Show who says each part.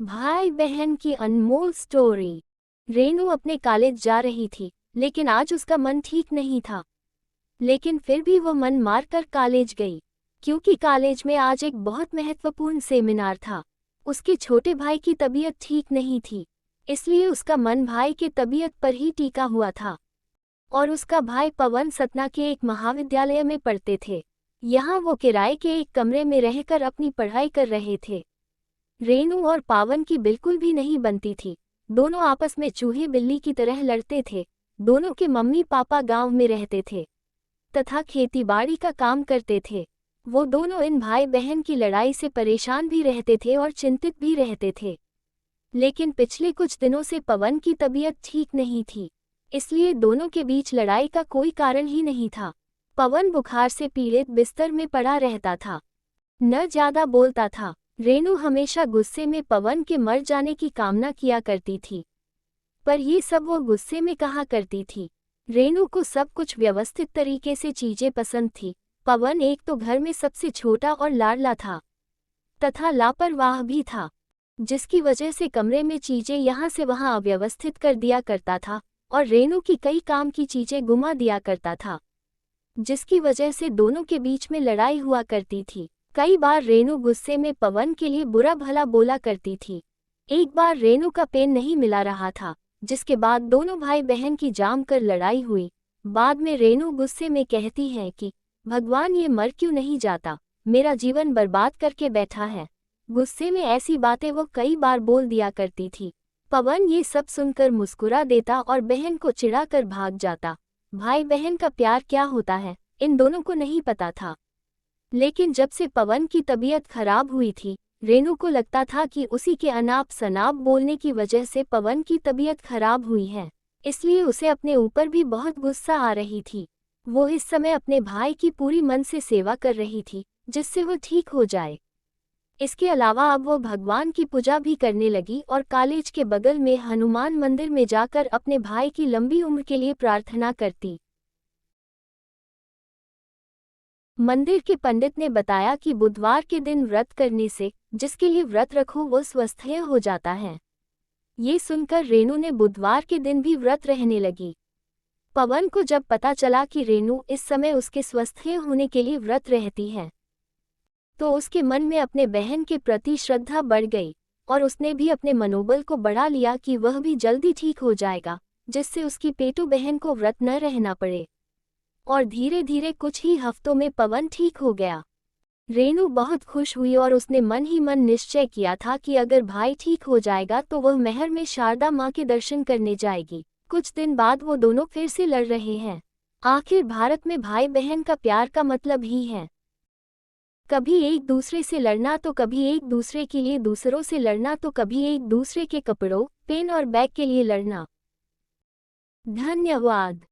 Speaker 1: भाई बहन की अनमोल स्टोरी। रेनू अपने कॉलेज जा रही थी, लेकिन आज उसका मन ठीक नहीं था। लेकिन फिर भी वो मन मारकर कॉलेज गई, क्योंकि कॉलेज में आज एक बहुत महत्वपूर्ण सेमिनार था। उसके छोटे भाई की तबीयत ठीक नहीं थी, इसलिए उसका मन भाई के तबीयत पर ही टिका हुआ था। और उसका भाई पवन सतना के एक महाविद्यालय में पढ़ते थे। यहाँ वो किराए के एक कमरे में रहकर अपनी पढ़ाई कर रहे थे। रेनू और पावन की बिल्कुल भी नहीं बनती थी। दोनों आपस में चूहे बिल्ली की तरह लड़ते थे। दोनों के मम्मी पापा गांव में रहते थे तथा खेतीबाड़ी का काम करते थे। वो दोनों इन भाई बहन की लड़ाई से परेशान भी रहते थे और चिंतित भी रहते थे। लेकिन पिछले कुछ दिनों से पवन की तबीयत ठीक नहीं थी, इसलिए दोनों के बीच लड़ाई का कोई कारण ही नहीं था। पवन बुखार से पीड़ित बिस्तर में पड़ा रहता था, न ज्यादा बोलता था। रेनू हमेशा गुस्से में पवन के मर जाने की कामना किया करती थी, पर ये सब वो गुस्से में कहा करती थी। रेनू को सब कुछ व्यवस्थित तरीके से चीजें पसंद थी। पवन एक तो घर में सबसे छोटा और लाडला था, तथा लापरवाह भी था, जिसकी वजह से कमरे में चीजें यहाँ से वहाँ अव्यवस्थित कर दिया करता था और रेनू की कई काम की चीजें गुमा दिया करता था, जिसकी वजह से दोनों के बीच में लड़ाई हुआ करती थी। कई बार रेनू गुस्से में पवन के लिए बुरा भला बोला करती थी। एक बार रेनू का पेन नहीं मिला रहा था, जिसके बाद दोनों भाई बहन की जमकर लड़ाई हुई। बाद में रेनू गुस्से में कहती है कि भगवान, ये मर क्यों नहीं जाता, मेरा जीवन बर्बाद करके बैठा है। गुस्से में ऐसी बातें वो कई बार बोल दिया करती थी। पवन ये सब सुनकर मुस्कुरा देता और बहन को चिढ़ाकर भाग जाता। भाई बहन का प्यार क्या होता है, इन दोनों को नहीं पता था। लेकिन जब से पवन की तबीयत खराब हुई थी, रेनू को लगता था कि उसी के अनाप शनाप बोलने की वजह से पवन की तबीयत खराब हुई है, इसलिए उसे अपने ऊपर भी बहुत गुस्सा आ रही थी। वो इस समय अपने भाई की पूरी मन से सेवा कर रही थी, जिससे वो ठीक हो जाए। इसके अलावा अब वो भगवान की पूजा भी करने लगी और कॉलेज के बगल में हनुमान मंदिर में जाकर अपने भाई की लंबी उम्र के लिए प्रार्थना करती। मंदिर के पंडित ने बताया कि बुधवार के दिन व्रत करने से जिसके लिए व्रत रखो वो स्वस्थ हो जाता है। ये सुनकर रेनू ने बुधवार के दिन भी व्रत रहने लगी। पवन को जब पता चला कि रेनू इस समय उसके स्वस्थ होने के लिए व्रत रहती है, तो उसके मन में अपने बहन के प्रति श्रद्धा बढ़ गई और उसने भी अपने मनोबल को बढ़ा लिया कि वह भी जल्दी ठीक हो जाएगा, जिससे उसकी पेटू बहन को व्रत न रहना पड़े। और धीरे धीरे कुछ ही हफ्तों में पवन ठीक हो गया। रेनू बहुत खुश हुई और उसने मन ही मन निश्चय किया था कि अगर भाई ठीक हो जाएगा तो वह महर में शारदा माँ के दर्शन करने जाएगी। कुछ दिन बाद वो दोनों फिर से लड़ रहे हैं। आखिर भारत में भाई बहन का प्यार का मतलब ही है कभी एक दूसरे से लड़ना, तो कभी एक दूसरे के लिए दूसरों से लड़ना, तो कभी एक दूसरे के कपड़ों, पेन और बैग के लिए लड़ना। धन्यवाद।